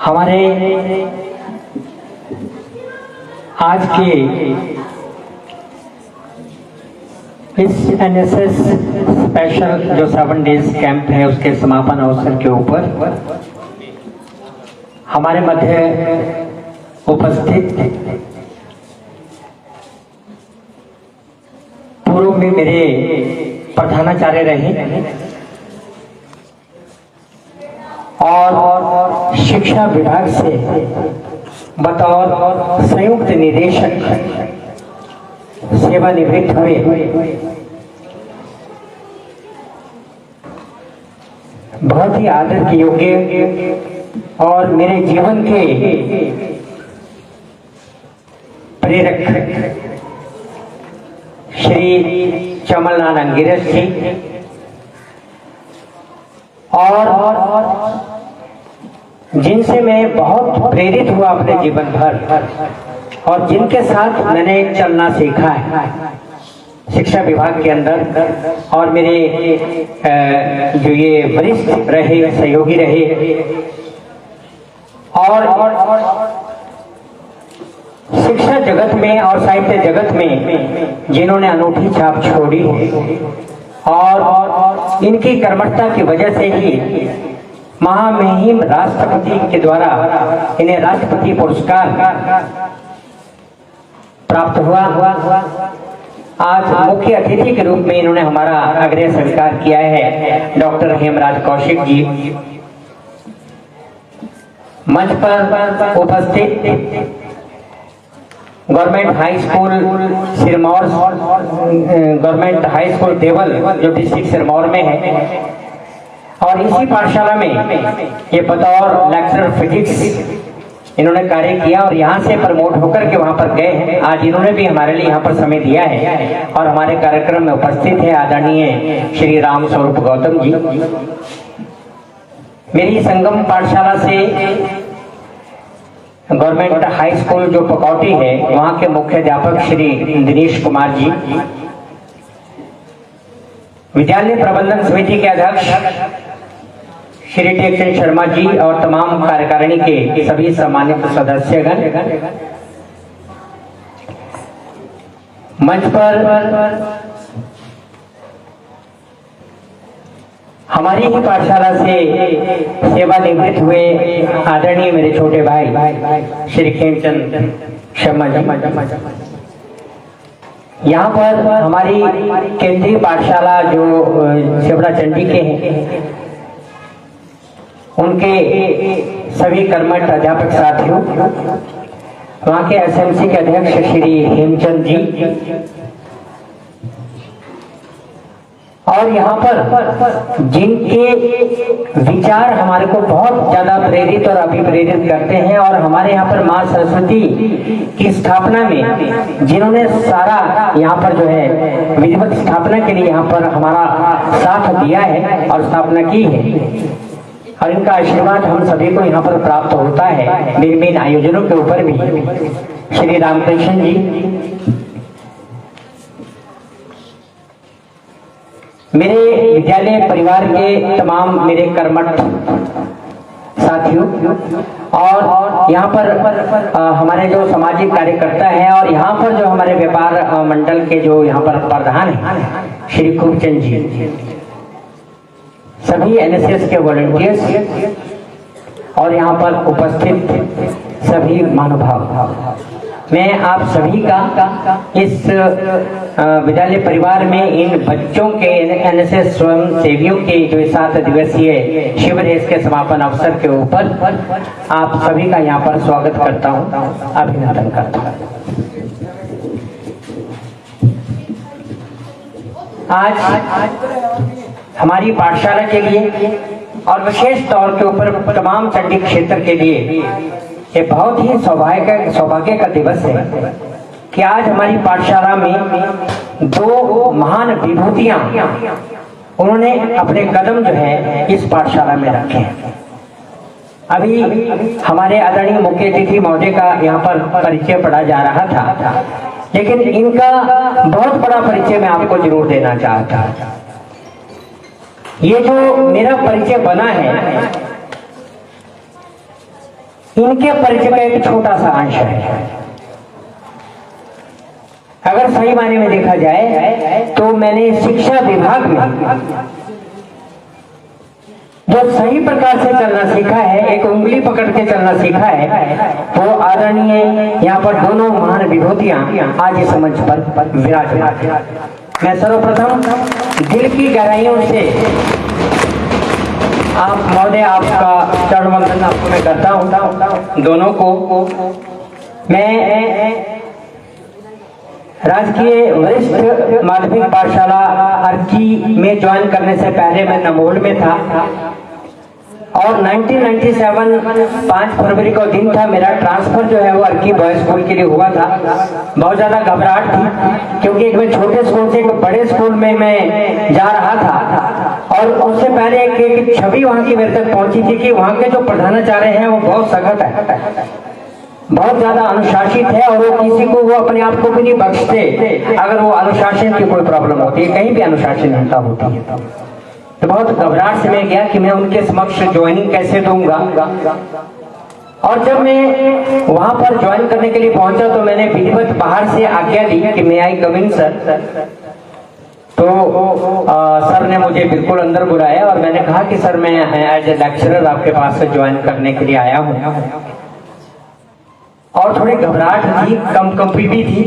हमारे आज के इस एनएसएस स्पेशल जो 7 डेज कैंप है उसके समापन अवसर के ऊपर हमारे मध्य उपस्थित पूर्व में मेरे प्रधानाचार्य रहे और शिक्षा विभाग से बतौर संयुक्त निदेशक सेवानिवृत्त हुए। बहुत ही आदर के योग्य और मेरे जीवन के प्रेरक श्री चमललाल अंगिरस जी और जिनसे मैं बहुत प्रेरित हुआ अपने जीवन भर और जिनके साथ मैंने चलना सीखा है शिक्षा विभाग के अंदर और मेरे जो ये वरिष्ठ रहे सहयोगी रहे और शिक्षा जगत में और साहित्य जगत में जिन्होंने अनूठी छाप छोड़ी और इनकी कर्मठता की वजह से ही महामहिम राष्ट्रपति के द्वारा इन्हें राष्ट्रपति पुरस्कार प्राप्त हुआ। आज मुख्य अतिथि के रूप में इन्होंने हमारा आग्रह स्वीकार किया है डॉक्टर हेमराज कौशिक जी। मंच पर उपस्थित government high school Sirmaur, government high school Deval जो डिस्ट्रिक्ट सिरमौर में है और इसी पाठशाला में ये बतौर लेक्चरर फिजिक्स इन्होंने कार्य किया और यहाँ से प्रमोट होकर के वहाँ पर गए हैं। आज इन्होंने भी हमारे लिए यहाँ पर समय दिया है और हमारे कार्यक्रम में उपस्थित है आदरणीय श्री राम स्वरूप गौतम जी। मेरी संगम पाठशाला से गवर्नमेंट हाई स्कूल जो पकौटी है वहाँ के मुख्याध्यापक श्री दिनेश कुमार जी, विद्यालय प्रबंधन समिति के अध्यक्ष श्री टेकचंद शर्मा जी और तमाम कार्यकारिणी के सभी सम्मानित सदस्यगण, मंच पर हमारी ही पाठशाला से सेवानिवृत्त हुए आदरणीय मेरे छोटे भाई श्री खेमचंद शर्मा जी। यहाँ पर हमारी केंद्रीय पाठशाला जो सेवड़ा चंडी के हैं उनके सभी कर्मठ अध्यापक साथियों, वहाँ के एसएमसी के अध्यक्ष श्री हेमचंद जी और यहाँ पर जिनके विचार हमारे को बहुत ज्यादा प्रेरित और अभिप्रेरित करते हैं और हमारे यहाँ पर माँ सरस्वती की स्थापना में जिन्होंने सारा यहाँ पर जो है विधिवत स्थापना के लिए यहाँ पर हमारा साथ दिया है और स्थापना की है और इनका आशीर्वाद हम सभी को यहाँ पर प्राप्त होता है विभिन्न आयोजनों के ऊपर भी। श्री रामकृष्ण जी, मेरे विद्यालय परिवार के तमाम मेरे कर्मठ साथियों और यहाँ पर हमारे जो सामाजिक कार्यकर्ता हैं और यहाँ पर जो हमारे व्यापार मंडल के जो यहाँ पर प्रधान हैं श्री खूबचंद जी, सभी एनएसएस के वॉलंटियर्स और यहाँ पर उपस्थित सभी महानुभाव, मैं आप सभी का इस विद्यालय परिवार में इन बच्चों के एनएसएस स्वयं सेवियों के जो 7 दिवसीय शिविर है इसके समापन अवसर के ऊपर आप सभी का यहाँ पर स्वागत करता हूँ, अभिनंदन करता हूँ। आज हमारी पाठशाला के लिए और विशेष तौर के ऊपर तमाम चंडी क्षेत्र के लिए ये बहुत ही सौभाग्य का दिवस है कि आज हमारी पाठशाला में 2 महान विभूतियां उन्होंने अपने कदम जो है इस पाठशाला में रखे हैं। अभी हमारे आदरणीय मुख्य अतिथि महोदय का यहाँ पर परिचय पढ़ा जा रहा था, लेकिन इनका बहुत बड़ा परिचय मैं आपको जरूर देना चाहता हूँ। ये जो मेरा परिचय बना है इनके परिचय का एक छोटा सा अंश है। अगर सही मायने में देखा जाए तो मैंने शिक्षा विभाग में जो सही प्रकार से चलना सीखा है, एक उंगली पकड़ के चलना सीखा है, वो आदरणीय यहाँ पर दोनों महान विभूतियां आज इस मंच पर विराजमान। मैं सर्वप्रथम दिल की गहराइयों से आप महोदय आपका चरण वंदन आपको मैं करता हूँ। दोनों को मैं राजकीय वरिष्ठ माध्यमिक पाठशाला अर्की में ज्वाइन करने से पहले मैं नमोल में था और 1997 5 फरवरी को दिन था, मेरा ट्रांसफर जो है वो अर्की बॉयज स्कूल के लिए हुआ था। बहुत ज्यादा घबराहट थी क्योंकि एक मैं छोटे स्कूल से एक बड़े स्कूल में मैं जा रहा था और उससे पहले एक छवि वहाँ की मेरे तक पहुंची थी कि वहाँ के जो प्रधानाचार्य हैं वो बहुत सख्त है, बहुत ज्यादा अनुशासित है और वो किसी को वो अपने आप को भी नहीं बख्शते अगर वो अनुशासन की कोई प्रॉब्लम होती है, कहीं भी अनुशासनहीनता होती है। तो बहुत घबराहट से मैं गया कि मैं उनके समक्ष ज्वाइनिंग कैसे दूंगा। और जब मैं वहां पर ज्वाइन करने के लिए पहुंचा तो मैंने विधिवत बाहर से आज्ञा ली कि मैं आई कम इन सर। तो सर ने मुझे बिल्कुल अंदर बुलाया और मैंने कहा कि सर मैं एज ए लेक्चरर आपके पास से ज्वाइन करने के लिए आया हूँ। और थोड़ी घबराहट थी, कंपी भी थी।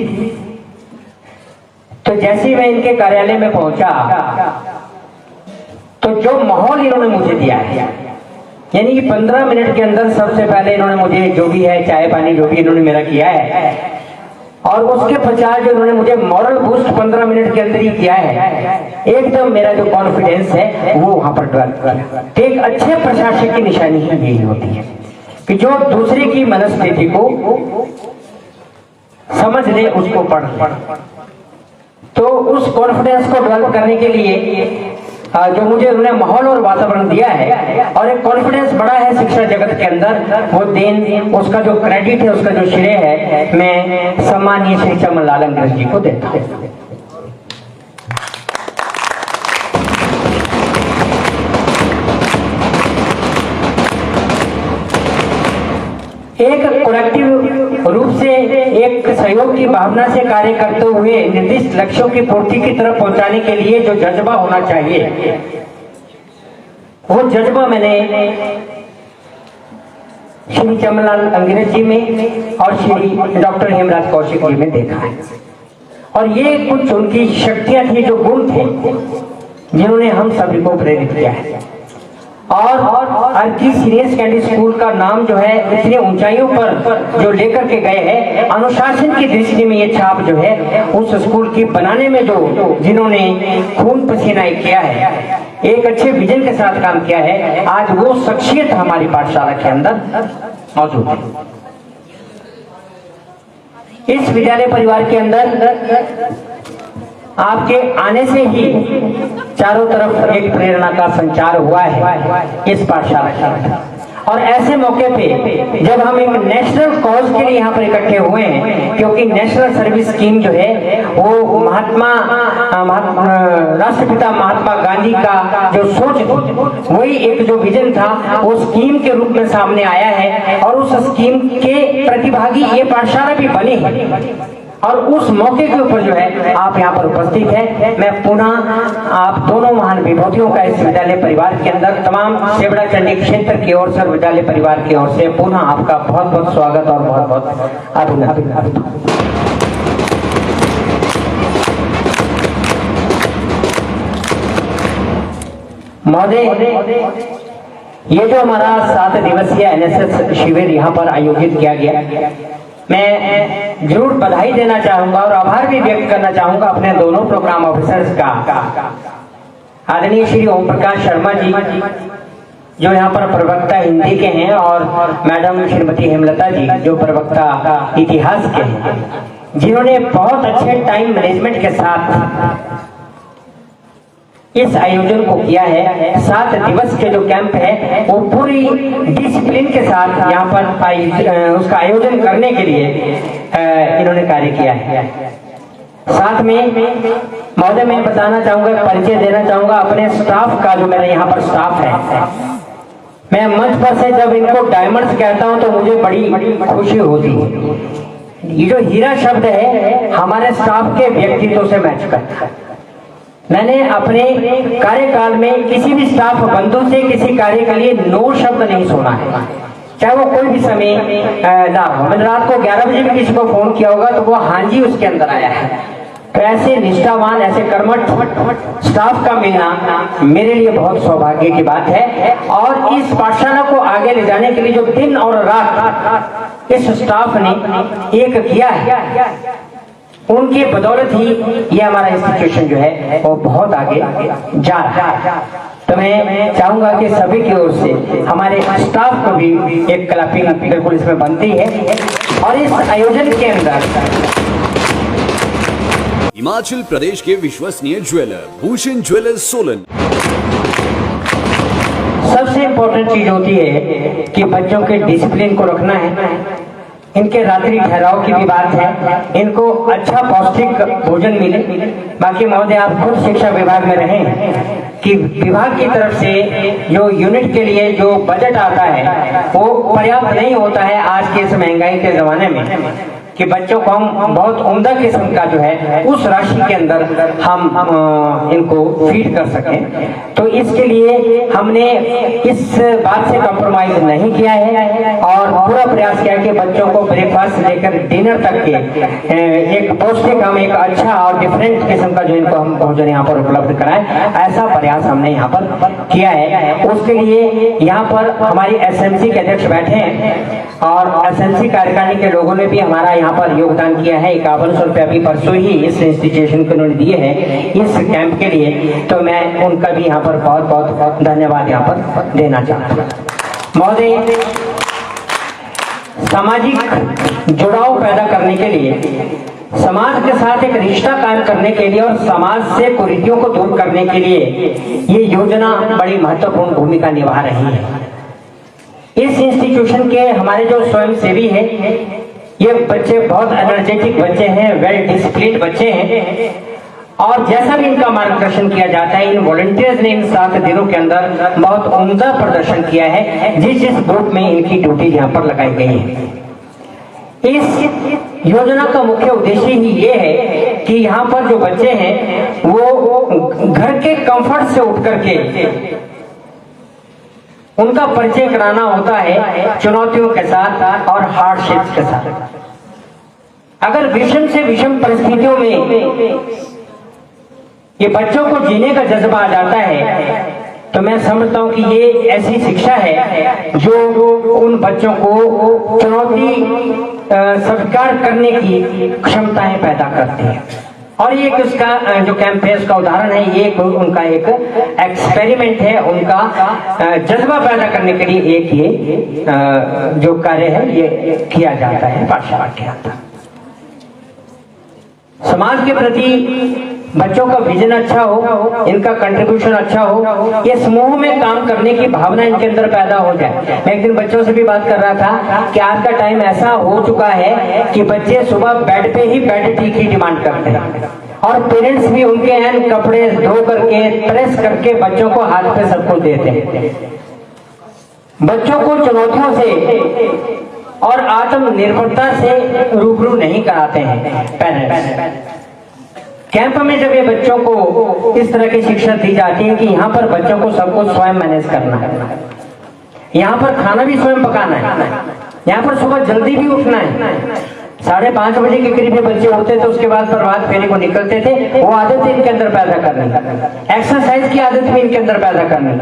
तो जैसे ही मैं इनके कार्यालय में पहुंचा तो जो माहौल इन्होंने मुझे दिया है, यानी कि 15 मिनट के अंदर सबसे पहले इन्होंने मुझे जो भी है चाय पानी जो भी इन्होंने मेरा किया है और उसके पश्चात जो इन्होंने मुझे मॉरल बूस्ट 15 मिनट के अंदर ही किया है, एकदम मेरा जो कॉन्फिडेंस है वो वहां पर डेवलप किया। तो एक अच्छे प्रशासक की निशानी ही यही होती है कि जो दूसरे की मनस्थिति को समझ ले, उसको पढ़ ले। तो उस कॉन्फिडेंस को डेवलप करने के लिए जो मुझे उन्होंने माहौल और वातावरण दिया है और एक कॉन्फिडेंस बढ़ा है शिक्षा जगत के अंदर, वो देन उसका जो क्रेडिट है, उसका जो श्रेय है, मैं सम्मानीय श्री चमन लाल अंग्रेज जी को देता हूँ। एक कलेक्टिव रूप से एक सहयोग की भावना से कार्य करते हुए निर्दिष्ट लक्ष्यों की पूर्ति की तरफ पहुंचाने के लिए जो जज्बा होना चाहिए, वो जज्बा मैंने श्री चमनलाल अंग्रेज जी में और श्री डॉक्टर हेमराज कौशिक जी में देखा है। और ये कुछ उनकी शक्तियां थी, जो गुण थे जिन्होंने हम सभी को प्रेरित किया है। और अर्की सीनियर सेकेंडरी स्कूल का नाम जो है इतनी ऊंचाइयों पर जो लेकर के गए हैं, अनुशासन की दृष्टि में ये छाप जो है उस स्कूल की बनाने में जो जिन्होंने खून पसीना किया है, एक अच्छे विजन के साथ काम किया है, आज वो शख्सियत हमारी पाठशाला के अंदर मौजूद है। इस विद्यालय परिवार के अंदर आपके आने से ही चारों तरफ एक प्रेरणा का संचार हुआ है इस पाठशाला का। और ऐसे मौके पे जब हम एक नेशनल कॉज के लिए यहाँ पर इकट्ठे हुए हैं, क्योंकि नेशनल सर्विस स्कीम जो है वो राष्ट्रपिता महात्मा गांधी का जो सोच थी, वही एक जो विजन था वो स्कीम के रूप में सामने आया है और उस स्कीम के प्रतिभागी ये पाठशाला भी बनी है। और उस मौके के ऊपर जो है आप यहाँ पर उपस्थित है, मैं पुनः आप दोनों महान विभूतियों का इस विद्यालय परिवार के अंदर तमाम सेवड़ा चंडी क्षेत्र की ओर से, विद्यालय परिवार की ओर से पुनः आपका बहुत बहुत स्वागत और बहुत बहुत अभिनंदन। महोदय, ये जो हमारा 7 दिवसीय NSS शिविर यहाँ पर आयोजित किया गया, मैं जरूर बधाई देना चाहूंगा और आभार भी व्यक्त करना चाहूंगा अपने दोनों प्रोग्राम ऑफिसर्स का। आदरणीय श्री ओम प्रकाश शर्मा जी जो यहाँ पर प्रवक्ता हिंदी के हैं और मैडम श्रीमती हेमलता जी जो प्रवक्ता इतिहास के हैं, जिन्होंने बहुत अच्छे टाइम मैनेजमेंट के साथ इस आयोजन को किया है। 7 दिवस के जो कैंप है वो पूरी डिसिप्लिन के साथ यहाँ पर उसका आयोजन करने के लिए इन्होंने कार्य किया है। साथ में महोदय मैं बताना चाहूंगा, परिचय देना चाहूंगा अपने स्टाफ का, जो मेरे यहाँ पर स्टाफ है। मैं मंच पर से जब इनको डायमंड्स कहता हूं तो मुझे बड़ी खुशी होती है। ये जो हीरा शब्द है हमारे स्टाफ के व्यक्तित्व से मैच करता है। मैंने अपने कार्यकाल में किसी भी स्टाफ बंधु से किसी कार्य के लिए नो शब्द नहीं सुना है, चाहे वो कोई भी समय ना हो। मैंने रात को 11 बजे भी किसी को फोन किया होगा तो वो हाँ जी उसके अंदर आया है। तो ऐसे निष्ठावान, ऐसे कर्मठ स्टाफ का मिलना मेरे लिए बहुत सौभाग्य की बात है। और इस पाठशाला को आगे ले जाने के लिए जो दिन और रात इस स्टाफ ने एक किया है, उनकी बदौलत ही ये हमारा इंस्टीट्यूशन जो है वो बहुत आगे जा रहा है। तो मैं चाहूंगा कि सभी की ओर से हमारे स्टाफ को भी एक क्लैपिंग बिल्कुल इसमें बनती है। और इस आयोजन के अंदर हिमाचल प्रदेश के विश्वसनीय ज्वेलर भूषण ज्वेलर्स सोलन। सबसे इम्पोर्टेंट चीज होती है कि बच्चों के डिसिप्लिन को रखना है, इनके रात्रि ठहराव की भी बात है, इनको अच्छा पौष्टिक भोजन मिले। बाकी महोदय आप खुद शिक्षा विभाग में रहें कि विभाग की तरफ से जो यूनिट के लिए जो बजट आता है वो पर्याप्त नहीं होता है आज के इस महंगाई के जमाने में, कि बच्चों को हम बहुत उम्दा किस्म का जो है उस राशि के अंदर हम इनको फीड कर सकें। तो इसके लिए हमने इस बात से कॉम्प्रोमाइज नहीं किया है और पूरा प्रयास किया कि बच्चों को ब्रेकफास्ट से लेकर डिनर तक के एक पौष्टिक हम एक अच्छा और डिफरेंट किस्म का जो इनको हम भोजन यहाँ पर उपलब्ध कराएं, ऐसा प्रयास हमने यहाँ पर किया है। उसके लिए यहाँ पर हमारी एसएमसी के अध्यक्ष बैठे हैं और एसएमसी कार्यकारिणी के लोगों ने भी हमारा यहाँ पर योगदान किया है। 5100 रुपये अभी परसों ही इस इंस्टीट्यूशन को उन्होंने दिए हैं इस कैंप के लिए, तो मैं उनका भी यहाँ पर बहुत बहुत धन्यवाद यहाँ पर देना चाहता हूँ। महोदय, सामाजिक जुड़ाव पैदा करने के लिए, समाज के साथ एक रिश्ता कायम करने के लिए और समाज से कुरीतियों को दूर करने के लिए ये योजना बड़ी महत्वपूर्ण भूमिका निभा रही है। इस इंस्टीट्यूशन के हमारे जो स्वयंसेवी हैं, ये बच्चे बहुत एनर्जेटिक बच्चे हैं, वेल डिसिप्लिन बच्चे हैं और जैसा भी इनका मार्गदर्शन किया जाता है, इन वॉलंटियर्स ने इन 7 दिनों के अंदर बहुत उम्दा प्रदर्शन किया है। जिस ग्रुप में इनकी ड्यूटी यहाँ पर लगाई गई है। इस योजना का मुख्य उद्देश्य ही ये है कि यहाँ पर जो बच्चे हैं वो घर के कंफर्ट से उठ करके उनका परिचय कराना होता है चुनौतियों के साथ और हार्डशिप्स के साथ। अगर विषम से विषम परिस्थितियों में ये बच्चों को जीने का जज्बा आ जाता है तो मैं समझता हूं कि ये ऐसी शिक्षा है जो उन बच्चों को चुनौती स्वीकार करने की क्षमताएं पैदा करती है। और ये उसका जो कैंप है उसका उदाहरण है, ये उनका एक एक्सपेरिमेंट है, उनका जज्बा पैदा करने के लिए एक ये जो कार्य है ये किया जाता है पाठशाला के अंदर। समाज के प्रति बच्चों का विजन अच्छा हो, इनका कंट्रीब्यूशन अच्छा हो, ये समूह में काम करने की भावना इनके अंदर पैदा हो जाए। मैं एक दिन बच्चों से भी बात कर रहा था कि आज का टाइम ऐसा हो चुका है कि बच्चे सुबह बेड पे ही बेड टी की डिमांड करते हैं और पेरेंट्स भी उनके एन कपड़े धो करके प्रेस करके बच्चों को हाथ पे सब कुछ देते हैं। बच्चों को चुनौतियों से और आत्मनिर्भरता से रूबरू नहीं कराते हैं पेरेंट्स। कैंप में जब ये बच्चों को इस तरह की शिक्षा दी जाती है कि यहाँ पर बच्चों को सब कुछ स्वयं मैनेज करना है, यहाँ पर खाना भी स्वयं पकाना है, यहाँ पर सुबह जल्दी भी उठना है। 5:30 बजे के करीब बच्चे उठते थे, उसके बाद प्रभात फेरी को निकलते थे। वो आदत इनके अंदर पैदा करनी, एक्सरसाइज की आदत भी इनके अंदर पैदा करनी।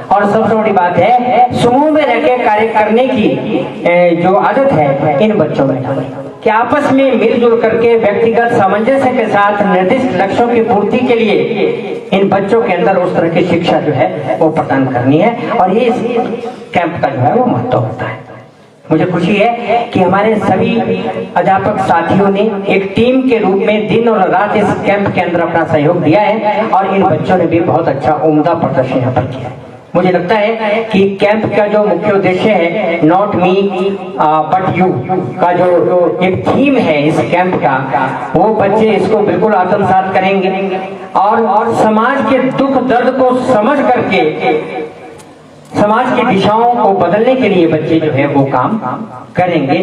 और सबसे बड़ी बात है समूह में रहकर कार्य करने की जो आदत है इन बच्चों में कि आपस में मिलजुल करके व्यक्तिगत सामंजस्य के साथ निर्दिष्ट लक्ष्यों की पूर्ति के लिए इन बच्चों के अंदर उस तरह की शिक्षा जो है वो प्रदान करनी है। और ये इस कैंप का जो है वो महत्व होता है। मुझे खुशी है कि हमारे सभी अध्यापक साथियों ने एक टीम के रूप में दिन और रात इस कैंप के अंदर अपना सहयोग दिया है और इन बच्चों ने भी बहुत अच्छा उम्दा प्रदर्शन यहाँ पर किया है। मुझे लगता है कि कैंप का जो मुख्य उद्देश्य है नॉट मी बट यू का जो एक थीम है इस कैंप का, वो बच्चे इसको बिल्कुल आत्मसात करेंगे और समाज के दुख दर्द को समझ करके समाज की दिशाओं को बदलने के लिए बच्चे जो है वो काम करेंगे।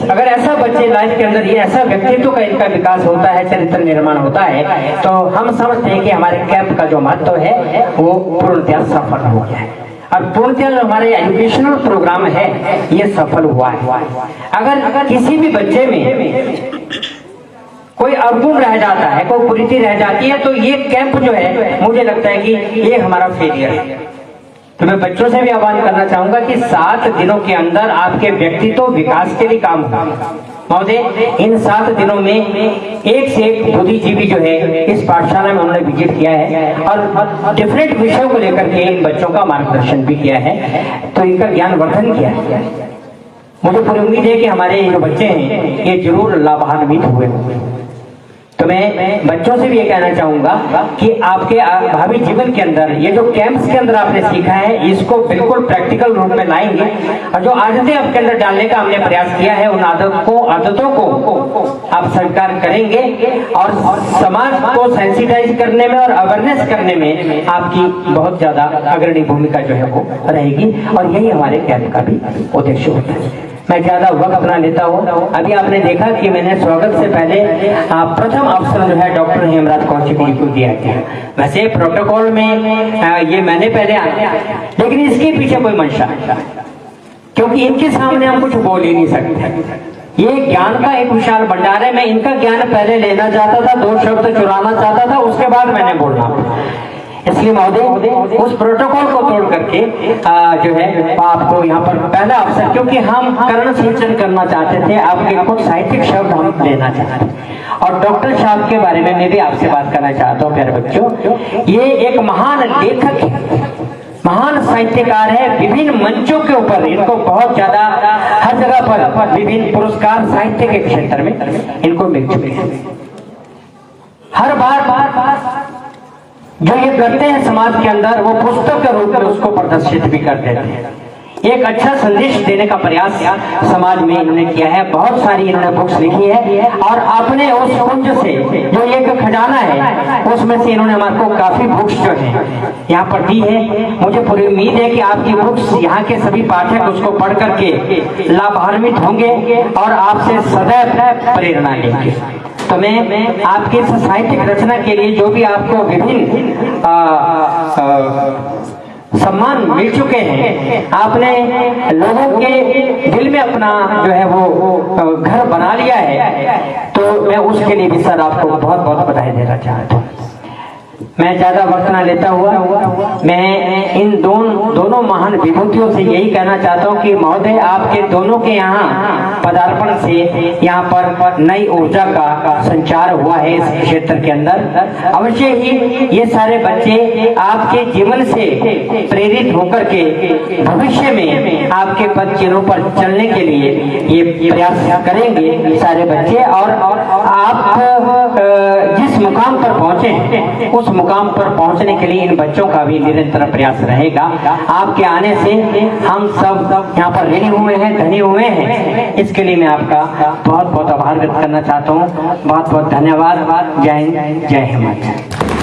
अगर ऐसा बच्चे लाइफ के अंदर ये ऐसा व्यक्तित्व का इनका विकास होता है, चरित्र निर्माण होता है, तो हम समझते हैं कि हमारे कैंप का जो महत्व है वो पूर्णतः सफल हो गया है। और पूर्णतः जो हमारे एजुकेशनल प्रोग्राम है ये सफल हुआ है। अगर किसी भी बच्चे में कोई अवगुण रह जाता है, कोई कुरीति रह जाती है, तो ये कैंप जो है मुझे लगता है कि ये हमारा फेलियर है। तो मैं बच्चों से भी आह्वान करना चाहूंगा कि 7 दिनों के अंदर आपके व्यक्तित्व विकास के लिए काम हो। महोदय, इन 7 दिनों में एक से एक बुद्धिजीवी जो है इस पाठशाला में उन्होंने विजिट किया है और डिफरेंट विषयों को लेकर के इन बच्चों का मार्गदर्शन भी किया है, तो इनका ज्ञान वर्धन किया है। मुझे पूरी उम्मीद है कि हमारे जो बच्चे हैं ये जरूर लाभान्वित हुए होंगे। तो मैं बच्चों से भी ये कहना चाहूंगा कि आपके भावी जीवन के अंदर ये जो कैंप्स के अंदर आपने सीखा है इसको बिल्कुल प्रैक्टिकल रूप में लाएंगे और जो आदतें आपके अंदर डालने का हमने प्रयास किया है उन आदतों को आप स्वीकार करेंगे और समाज को सेंसिटाइज करने में और अवेयरनेस करने में आपकी बहुत ज्यादा अग्रणी भूमिका जो है वो रहेगी और यही हमारे कैंप का भी उद्देश्य होता है। मैं ज्यादा वक्त ना लेता हूँ। अभी आपने देखा कि मैंने स्वागत से पहले प्रथम अवसर जो है डॉक्टर हेमराज कौशिक जी को दिया गया। वैसे प्रोटोकॉल में ये मैंने पहले आया, लेकिन इसके पीछे कोई मंशा है, क्योंकि इनके सामने हम कुछ बोल ही नहीं सकते। ये ज्ञान का एक विशाल भंडार है। मैं इनका ज्ञान पहले लेना चाहता था, 2 शब्द चुराना चाहता था, उसके बाद मैंने बोलना। इसलिए महोदय उस प्रोटोकॉल को तोड़ करके जो है आपको यहाँ पर पहला अवसर, क्योंकि हम कर्ण सिंचन करना चाहते थे, आपके कुछ साहित्यिक शब्द हम लेना चाहते हैं। और डॉक्टर साहब के बारे में मैं भी आपसे बात करना चाहता हूँ प्यारे बच्चों। ये एक महान लेखक है, महान साहित्यकार है। विभिन्न मंचों के ऊपर इनको बहुत ज्यादा हर जगह पर विभिन्न पुरस्कार साहित्य के क्षेत्र में इनको मिल चुके हैं। हर बार जो ये करते हैं समाज के अंदर वो पुस्तक के रूप में उसको प्रदर्शित भी कर देते हैं। एक अच्छा संदेश देने का प्रयास समाज में इन्होंने किया है। बहुत सारी इन्होंने बुक्स लिखी है और अपने उस कुंज से जो एक खजाना है उसमें से इन्होंने हमारे को काफी बुक्स जो है यहाँ पर दी है। मुझे पूरी उम्मीद है कि आपकी बुक्स यहाँ के सभी पाठक उसको पढ़ करके लाभान्वित होंगे और आपसे सदैव प्रेरणा लेंगे। तो मैं आपके इस साहित्यिक रचना के लिए जो भी आपको विभिन्न सम्मान मिल चुके हैं, आपने लोगों के दिल में अपना जो है वो घर बना लिया है, तो मैं उसके लिए भी सर आपको बहुत बहुत बधाई देना चाहता हूँ। मैं ज्यादा वक्त ना लेता हुआ मैं इन दोनों महान विभूतियों से यही कहना चाहता हूँ कि महोदय आपके दोनों के यहाँ पदार्पण से यहाँ पर नई ऊर्जा का संचार हुआ है इस क्षेत्र के अंदर। अवश्य ही ये सारे बच्चे आपके जीवन से प्रेरित होकर के भविष्य में आपके पद चिन्हों पर चलने के लिए ये प्रयास करेंगे सारे बच्चे। और आप जिस मुकाम पर पहुंचे उस मुकाम पर पहुंचने के लिए इन बच्चों का भी निरंतर प्रयास रहेगा। आपके आने से हम सब यहाँ पर ऋणी हुए हैं, धनी हुए हैं। इसके लिए मैं आपका बहुत बहुत आभार व्यक्त करना चाहता हूँ। बहुत बहुत धन्यवाद। जय हिंद, जय हिमाचल।